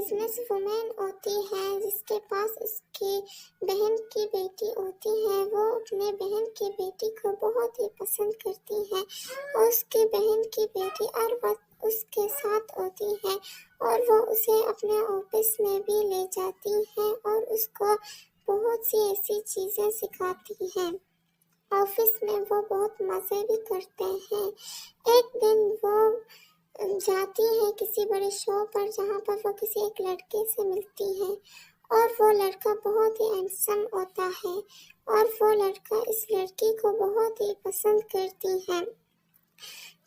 Business woman ہوتی ہے جس کے پاس اس کی بہن کی بیٹی ہوتی ہے. وہ اپنے بہن کی بیٹی کو بہت ہی پسند کرتی ہے اور اس کی بہن کی بیٹی ہر وقت اس کے ساتھ ہوتی ہے اور وہ اسے اپنے آفس میں بھی لے جاتی ہے اور اس کو بہت سی ایسی چیزیں سکھاتی ہیں. آفس میں وہ بہت مزے بھی کرتے ہیں. ایک دن وہ جاتی ہے کسی بڑے شو پر جہاں پر وہ کسی ایک لڑکے سے ملتی ہے اور وہ لڑکا بہت ہی ہینڈسم ہوتا ہے اور وہ لڑکا اس لڑکی کو بہت ہی پسند کرتی ہے.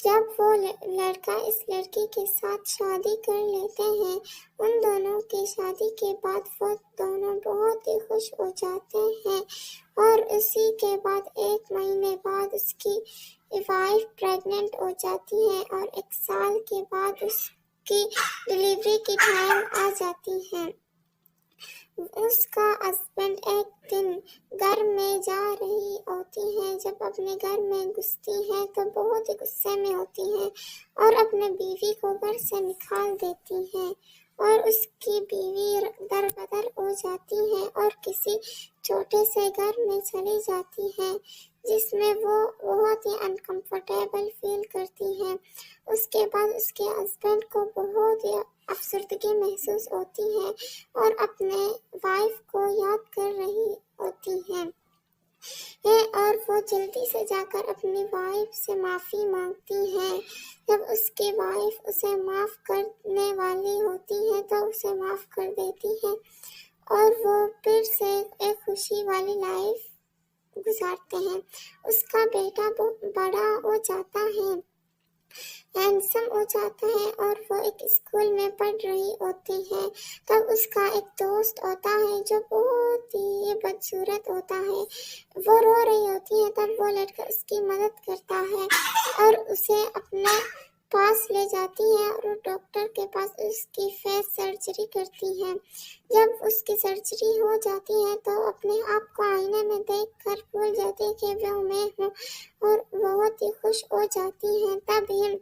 جب وہ لڑکا اس لڑکی کے ساتھ شادی کر لیتے ہیں ان دونوں کی شادی کے بعد وہ دونوں بہت ہی خوش ہو جاتے ہیں اور اسی کے بعد 1 مہینے بعد اس کی وائف پریگننٹ ہو جاتی ہے اور 1 سال کے بعد اس کی ڈلیوری کی ٹائم آ جاتی ہے. اس کا ہسبینڈ ایک دن گھر میں جا رہی ہوتی ہے. جب اپنے گھر میں گھستی ہے تو بہت ہی غصے میں ہوتی ہے اور اپنے بیوی کو گھر سے نکال دیتی ہے اور اس کی بیوی در بدر ہو جاتی ہے اور کسی چھوٹے سے گھر میں چلی جاتی ہے جس میں وہ بہت ہی انکمفرٹیبل فیل کرتی ہے. اس کے بعد اس کے ہسبینڈ کو بہت ہی افسردگی محسوس ہوتی ہے اور اپنے وائف کو یاد کر رہی ہوتی ہے اور وہ جلدی سے جا کر اپنی وائف سے معافی مانگتی ہے. جب اس کی وائف اسے معاف کرنے والی ہوتی ہے تو اسے معاف کر دیتی ہے اور وہ پھر سے ایک خوشی والی لائف گزارتے ہیں. اس کا بیٹا بڑا ہو جاتا ہے، ہینڈسم ہو جاتا ہے اور وہ ایک اسکول میں پڑھ رہی ہوتی ہے. تب اس کا ایک دوست ہوتا ہے جو بہت ہی بدصورت ہوتا ہے. وہ رو رہی ہوتی ہے تب وہ لڑکا اس کی مدد کرتا ہے اور اسے اپنے پاس لے جاتی ہے اور ڈاکٹر کے پاس اس کی فیس سرجری کرتی ہے. جب اس کی سرجری ہو جاتی ہے تو اپنے آپ کو آئینے میں دیکھ کر بھول جاتی ہے کہ وہ میں ہوں اور بہت ہی خوش ہو جاتی ہے. تب ہی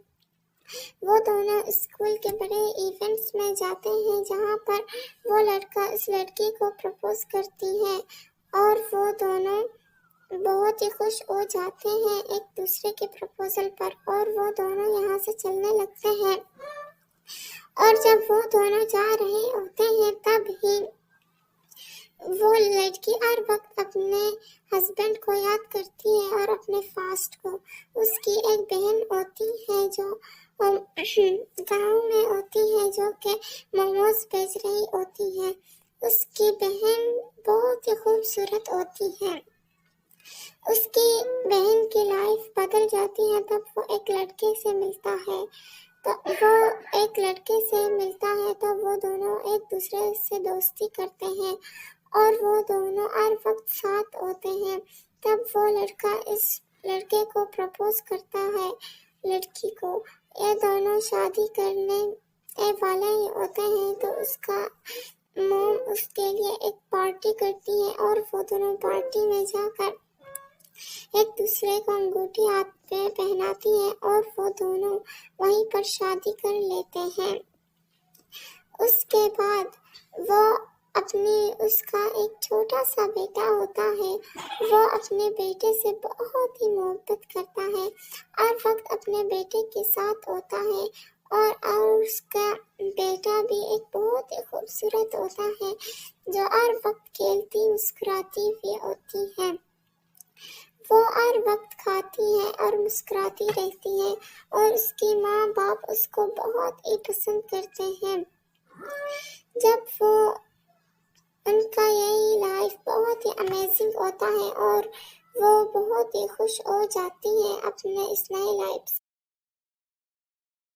وہ دونوں اسکول کے بڑے ایونٹس میں جاتے ہیں جہاں پر وہ لڑکا اس لڑکی کو پرپوز کرتی ہے اور وہ دونوں بہت ہی خوش ہو جاتے ہیں ایک دوسرے کے پرپوزل پر اور وہ دونوں یہاں سے چلنے لگتے ہیں. اور جب وہ دونوں جا رہے ہوتے ہیں تب ہی وہ لڑکی ہر وقت اپنے ہسبینڈ کو یاد کرتی ہے اور اپنے فاسٹ کو. اس کی ایک بہن ہوتی ہے جو گاؤں میں ہوتی ہے جو کہ موموز بیچ رہی ہوتی ہے. اس کی بہن بہت ہی خوبصورت ہوتی ہے. اس کی بہن کی لائف بدل جاتی ہے. تب وہ ایک لڑکے سے ملتا ہے تو وہ دونوں ایک دوسرے سے دوستی کرتے ہیں اور وہ دونوں ہر وقت ساتھ ہوتے ہیں. تب وہ لڑکا اس لڑکے کو پرپوز کرتا ہے لڑکی کو. یہ دونوں شادی کرنے والے ہی ہوتے ہیں تو اس کا موم اس کے لیے ایک پارٹی کرتی ہے اور وہ دونوں پارٹی میں جا کر ایک دوسرے کو انگوٹھی ہاتھ پہ پہناتی ہے اور وہ دونوں وہیں پر شادی کر لیتے ہیں. اس کے بعد اس کا ایک چھوٹا سا بیٹا ہوتا ہے. وہ اپنے بیٹے سے بہت ہی محبت کرتا ہے، ہر وقت اپنے بیٹے کے ساتھ ہوتا ہے اور اس کا بیٹا بھی ایک بہت ہی خوبصورت ہوتا ہے جو ہر وقت کھیلتی مسکراتی ہوئی ہوتی ہے. وہ ہر وقت کھاتی ہے اور مسکراتی رہتی ہے اور اس کی ماں باپ اس کو بہت ہی پسند کرتے ہیں. جب ان کا یہی لائف بہت ہی امیزنگ ہوتا ہے اور وہ بہت ہی خوش ہو جاتی ہے اپنے اس نئے لائف